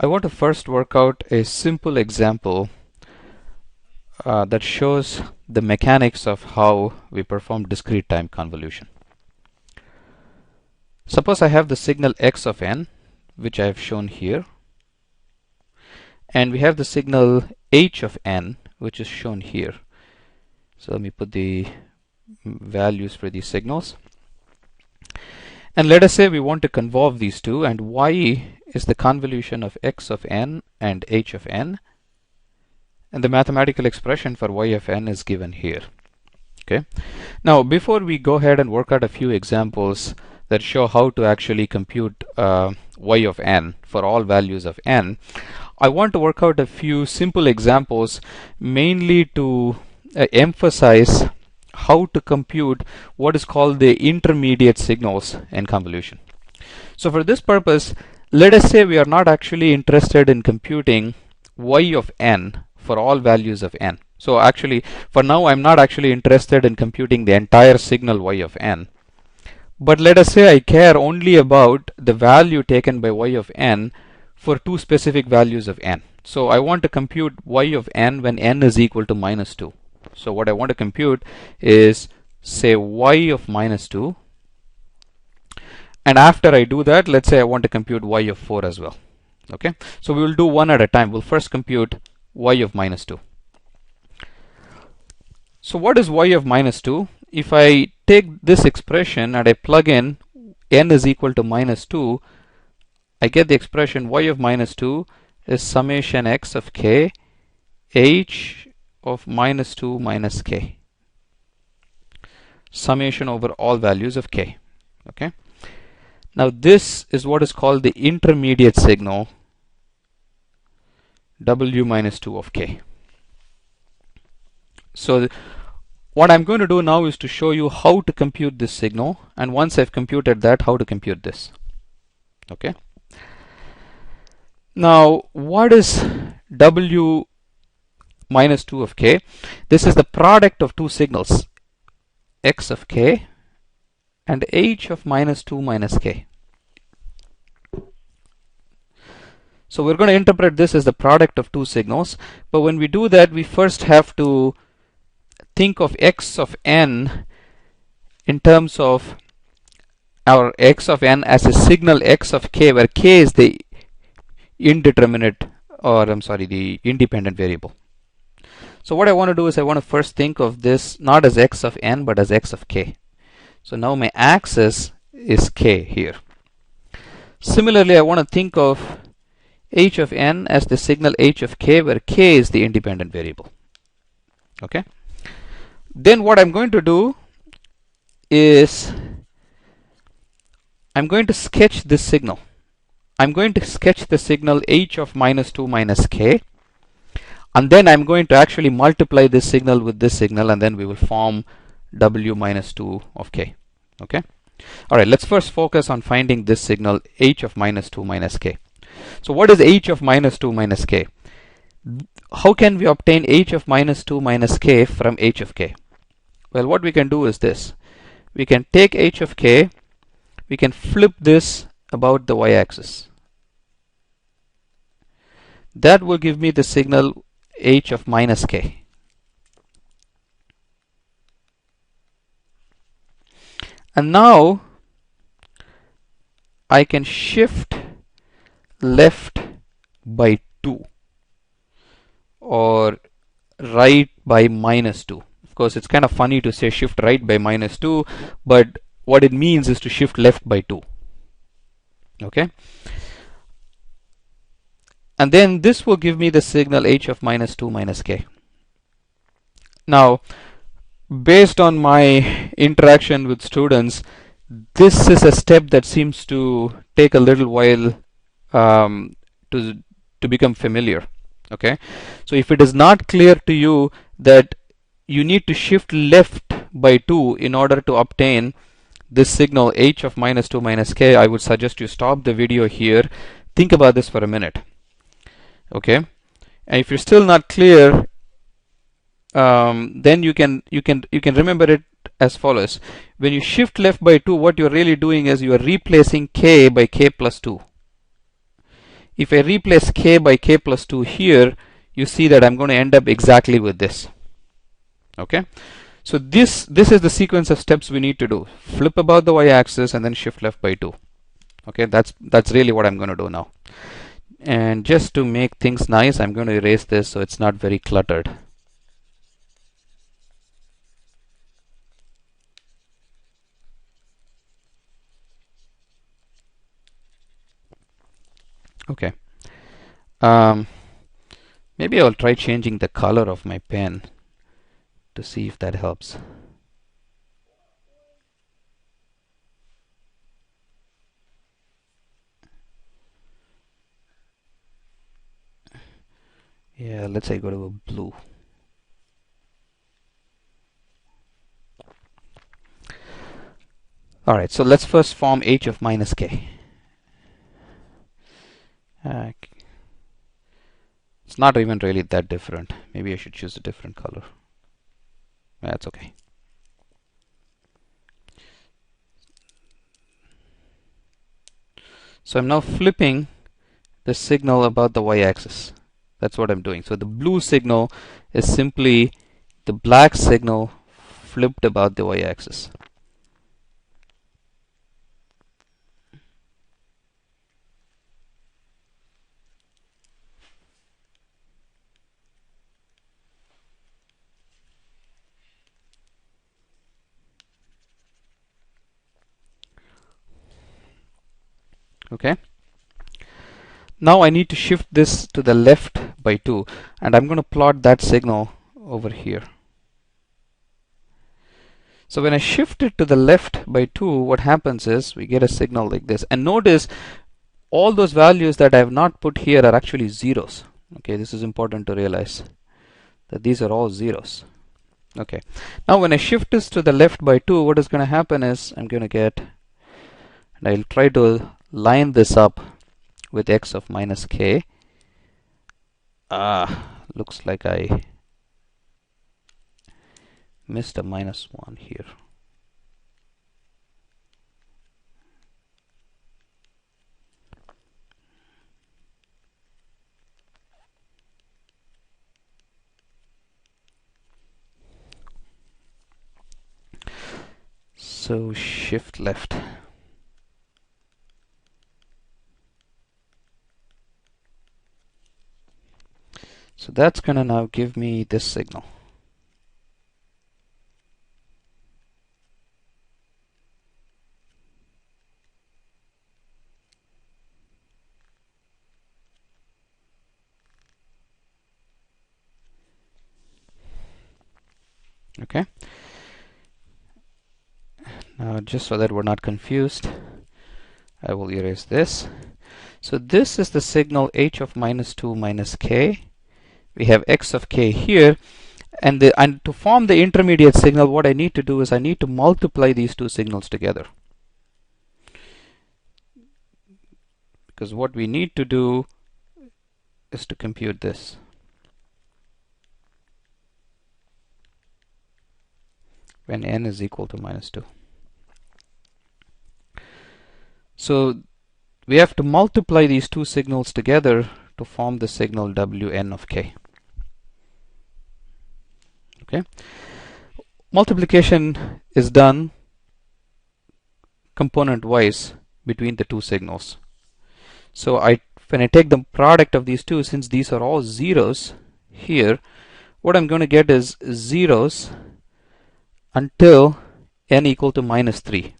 I want to first work out a simple example that shows the mechanics of how we perform discrete time convolution. Suppose I have the signal x of n, which I have shown here, and we have the signal h of n, which is shown here. So let me put the values for these signals. And let us say we want to convolve these two, and y is the convolution of x of n and h of n, and the mathematical expression for y of n is given here. Okay. Now before we go ahead and work out a few examples that show how to actually compute y of n for all values of n, I want to work out a few simple examples mainly to emphasize how to compute what is called the intermediate signals in convolution. So for this purpose, let us say we are not actually interested in computing y of n for all values of n. So actually for now I'm not actually interested in computing the entire signal y of n, but let us say I care only about the value taken by y of n for two specific values of n. So I want to compute y of n when n is equal to minus 2. So what I want to compute is, say, y of minus 2, and after I do that, let's say I want to compute y of 4 as well. Okay, so we will do one at a time. We'll first compute y of minus 2. So what is y of minus 2? If I take this expression and I plug in n is equal to minus 2, I get the expression y of minus 2 is summation x of k h of minus 2 minus k, summation over all values of k. Okay. Now this is what is called the intermediate signal w minus 2 of k. So what I'm going to do now is to show you how to compute this signal, and once I've computed that, how to compute this. Okay. Now what is w minus 2 of k? This is the product of two signals, x of k and h of minus 2 minus k. So we're going to interpret this as the product of two signals, but when we do that, we first have to think of x of n in terms of our x of n as a signal x of k, where k is the indeterminate, or the independent variable. So what I want to do is I want to first think of this not as x of n but as x of k. So now my axis is k here. Similarly, I want to think of h of n as the signal h of k, where k is the independent variable. Okay. Then what I'm going to do is I'm going to sketch this signal. I'm going to sketch the signal h of minus 2 minus k, and then I'm going to actually multiply this signal with this signal, and then we will form w minus 2 of k. Okay. Alright, let's first focus on finding this signal h of minus 2 minus k. So what is h of minus 2 minus k? How can we obtain h of minus 2 minus k from h of k? Well, what we can do is this. We can take h of k, we can flip this about the y-axis. That will give me the signal h of minus k. And now I can shift left by 2 or right by minus 2. Of course, it's kind of funny to say shift right by minus 2, but what it means is to shift left by 2. Okay. And then this will give me the signal h of minus 2 minus k. Now, based on my interaction with students, this is a step that seems to take a little while to become familiar. Okay. So if it is not clear to you that you need to shift left by 2 in order to obtain this signal h of minus 2 minus k, I would suggest you stop the video here, think about this for a minute. Okay, and if you're still not clear, then you can remember it as follows. When you shift left by 2, what you're really doing is you are replacing k by k plus 2. if I replace k by k plus 2 here, you see that I'm going to end up exactly with this. Okay, so this is the sequence of steps we need to do. Flip about the y-axis and then shift left by 2. Okay, that's really what I'm going to do now. And just to make things nice, I'm going to erase this so it's not very cluttered. Okay. Maybe I'll try changing the color of my pen to see if that helps. Yeah, let's say go to a blue. Alright, so let's first form h of minus k. It's not even really that different. Maybe I should choose a different color. That's okay. So I'm now flipping the signal about the y-axis. That's what I'm doing. So the blue signal is simply the black signal flipped about the y-axis. Okay. Now I need to shift this to the left by 2, and I'm going to plot that signal over here. So when I shift it to the left by 2, what happens is we get a signal like this. And notice all those values that I have not put here are actually zeros. Okay, this is important to realize that these are all zeros. Okay, now when I shift this to the left by 2, what is going to happen is I'm going to get, and I'll try to line this up with x of minus k. Looks like I missed a minus 1 here. So shift left. So that's going to now give me this signal. Okay. Now just so that we're not confused, I will erase this. So this is the signal h of minus 2 minus k. We have x of k here, and to form the intermediate signal, what I need to do is I need to multiply these two signals together. Because what we need to do is to compute this. When n is equal to minus 2. So we have to multiply these two signals together to form the signal Wn of k. Okay. Multiplication is done component wise between the two signals. So when I take the product of these two, since these are all zeros here, what I'm going to get is zeros until n equal to minus 3.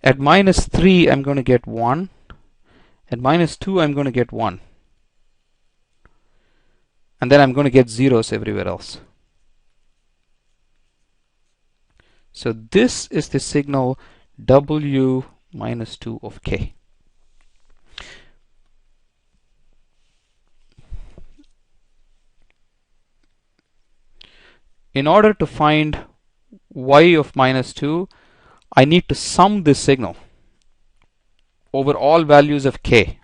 At minus 3 I'm going to get 1. At minus 2 I'm going to get 1. And then I'm going to get zeros everywhere else. So this is the signal W minus 2 of k. In order to find y of minus 2, I need to sum this signal over all values of k.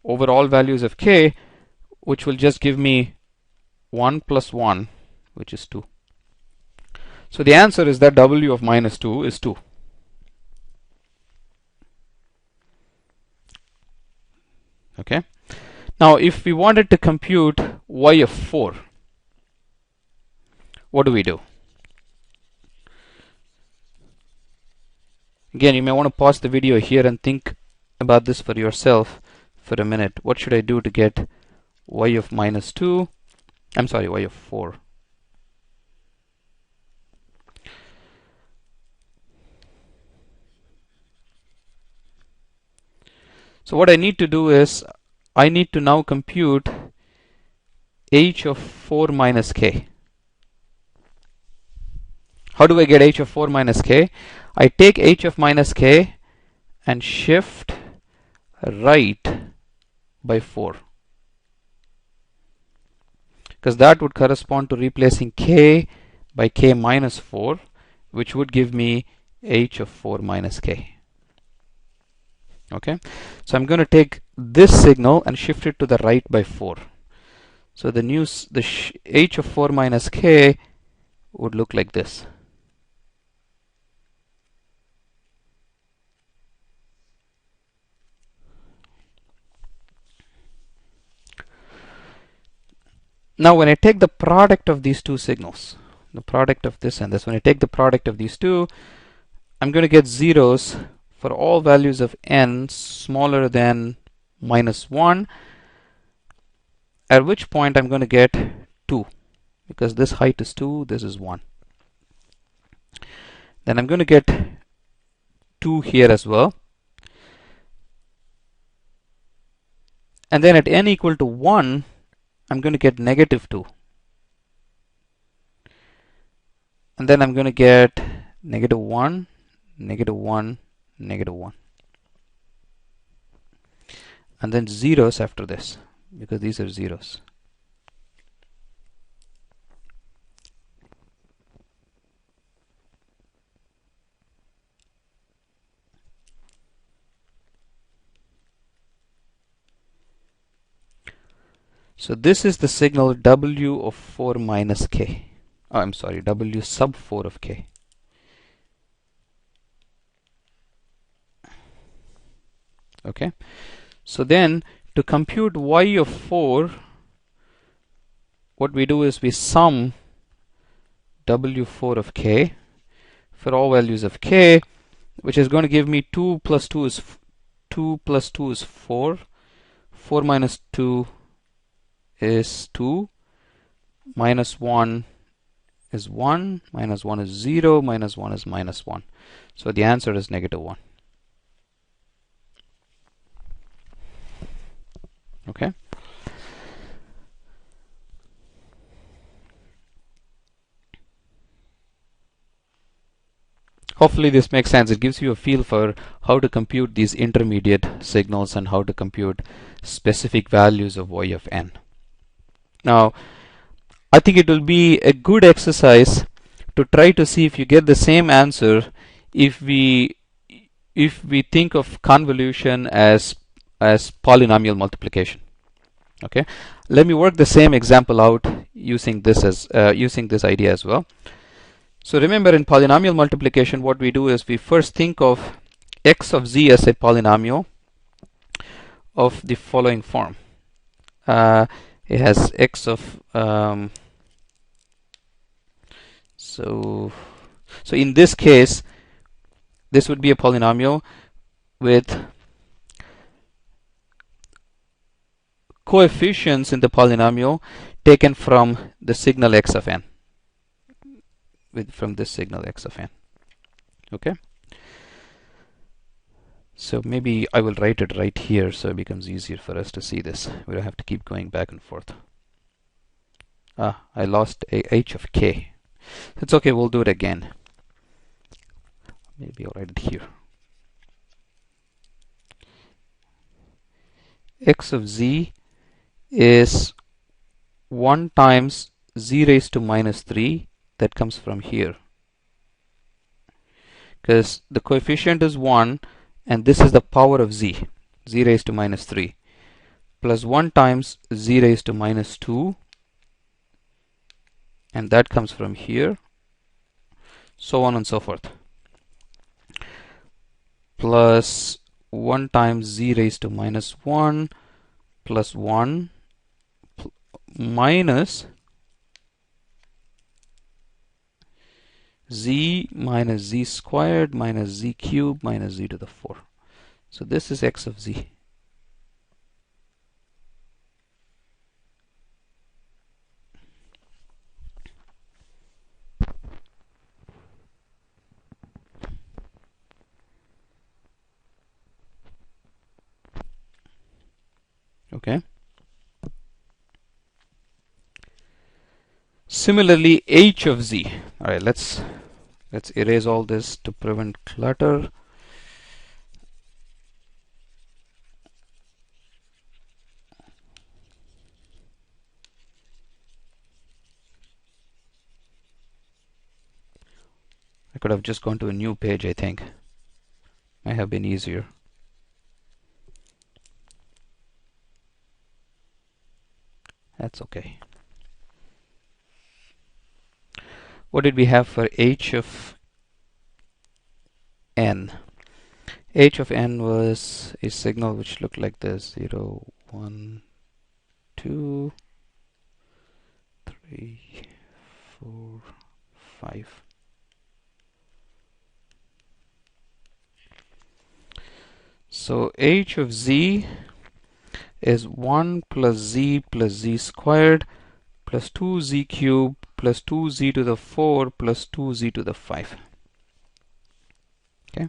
Over all values of k, which will just give me 1 plus 1, which is 2. So the answer is that W of minus 2 is 2. Okay. Now, if we wanted to compute y of 4, what do we do? Again, you may want to pause the video here and think about this for yourself for a minute. What should I do to get y of minus 2? I'm sorry, y of 4. So what I need to do is I need to now compute h of 4 minus k. How do I get h of 4 minus k? I take h of minus k and shift right by 4, because that would correspond to replacing k by k minus 4, which would give me h of 4 minus k. Okay, so I'm going to take this signal and shift it to the right by 4. So the h of 4 minus k would look like this. Now when I take the product of these two signals, the product of this and this, when I take the product of these two, I'm going to get zeros for all values of n smaller than minus 1, at which point I'm going to get 2, because this height is 2, this is 1. Then I'm going to get 2 here as well. And then at n equal to 1, I'm going to get negative 2. And then I'm going to get negative 1, negative 1, negative 1. And then zeros after this, because these are zeros. So this is the signal w of 4 minus k. Oh, I'm sorry, w sub 4 of k. Okay, so then to compute y of 4, what we do is we sum w4 of k for all values of k, which is going to give me 2 plus 2 is 2 plus 2 is 4. 4 minus 2 is 2. Minus 1 is 1. Minus 1 is 0. Minus 1 is minus 1. So the answer is negative 1. Okay. Hopefully this makes sense. It gives you a feel for how to compute these intermediate signals and how to compute specific values of y of n. Now, I think it will be a good exercise to try to see if you get the same answer if we think of convolution as polynomial multiplication. Okay, let me work the same example out using this idea as well. So remember, in polynomial multiplication, what we do is we first think of x of z as a polynomial of the following form. It has x of so in this case, this would be a polynomial with coefficients in the polynomial taken from the signal x of n, from this signal x of n. Okay, so maybe I will write it right here so it becomes easier for us to see this. We don't have to keep going back and forth. I lost a h of k. It's okay, we'll do it again. Maybe I'll write it here. X of z is 1 times z raised to minus 3, that comes from here, because the coefficient is 1 and this is the power of z raised to minus 3, plus 1 times z raised to minus 2, and that comes from here, so on and so forth, plus 1 times z raised to minus 1 plus 1 minus z minus z squared minus z cubed minus z to the 4. So this is x of z. Okay. Similarly, h of z. All right, let's erase all this to prevent clutter. I could have just gone to a new page, I think. Might have been easier. That's okay. What did we have for h of n? H of n was a signal which looked like this: 0, 1, 2, 3, 4, 5. So h of z is 1 plus z squared plus 2z cubed plus 2z to the 4 plus 2z to the 5. Okay.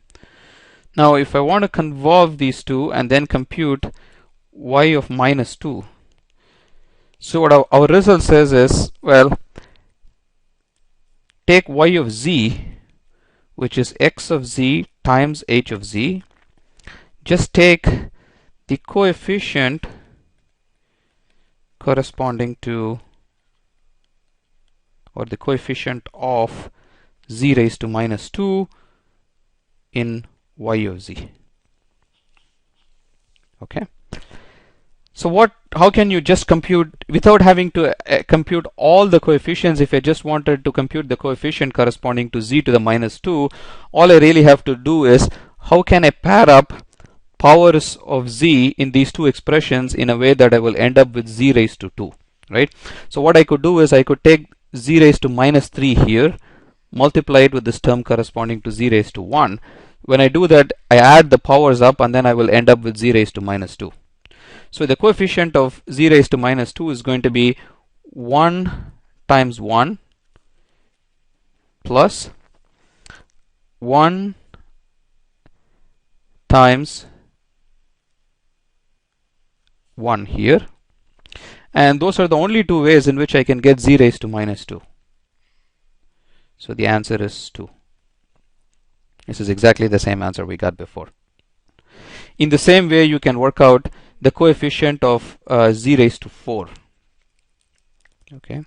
Now if I want to convolve these two and then compute y of minus 2, so what our result says is, well, take y of z, which is x of z times h of z, just take the coefficient corresponding to, or the coefficient of z raised to minus 2 in y of z. Okay. So how can you just compute without having to compute all the coefficients? If I just wanted to compute the coefficient corresponding to z to the minus 2, all I really have to do is, how can I pair up powers of z in these two expressions in a way that I will end up with z raised to 2, right? So what I could do is I could take z raised to minus 3 here, multiply it with this term corresponding to z raised to 1. When I do that, I add the powers up and then I will end up with z raised to minus 2. So the coefficient of z raised to minus 2 is going to be 1 times 1 plus 1 times 1 here. And those are the only two ways in which I can get z raised to minus 2. So the answer is 2. This is exactly the same answer we got before. In the same way, you can work out the coefficient of z raised to 4. Okay,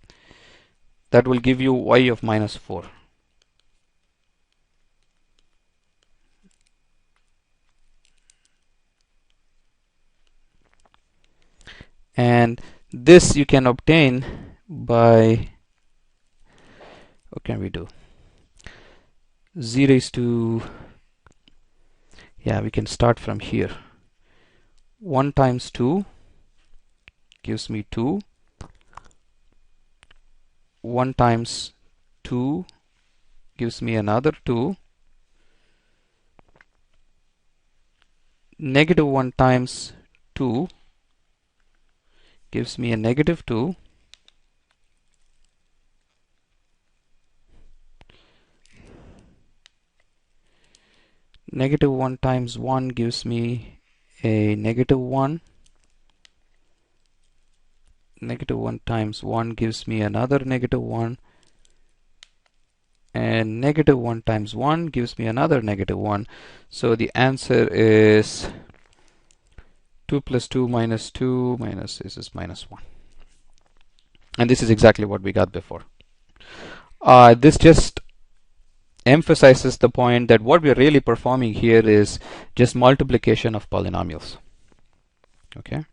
that will give you y of minus 4. And this you can obtain by, what can we do? Z raised to, yeah, we can start from here. 1 times 2 gives me 2. 1 times 2 gives me another 2. Negative 1 times 2 gives me a negative 2. Negative 1 times 1 gives me a negative 1. Negative 1 times 1 gives me another negative 1. And negative 1 times 1 gives me another negative 1. So the answer is 2 plus 2 minus 2 minus, this is minus 1. And this is exactly what we got before. This just emphasizes the point that what we're really performing here is just multiplication of polynomials. Okay.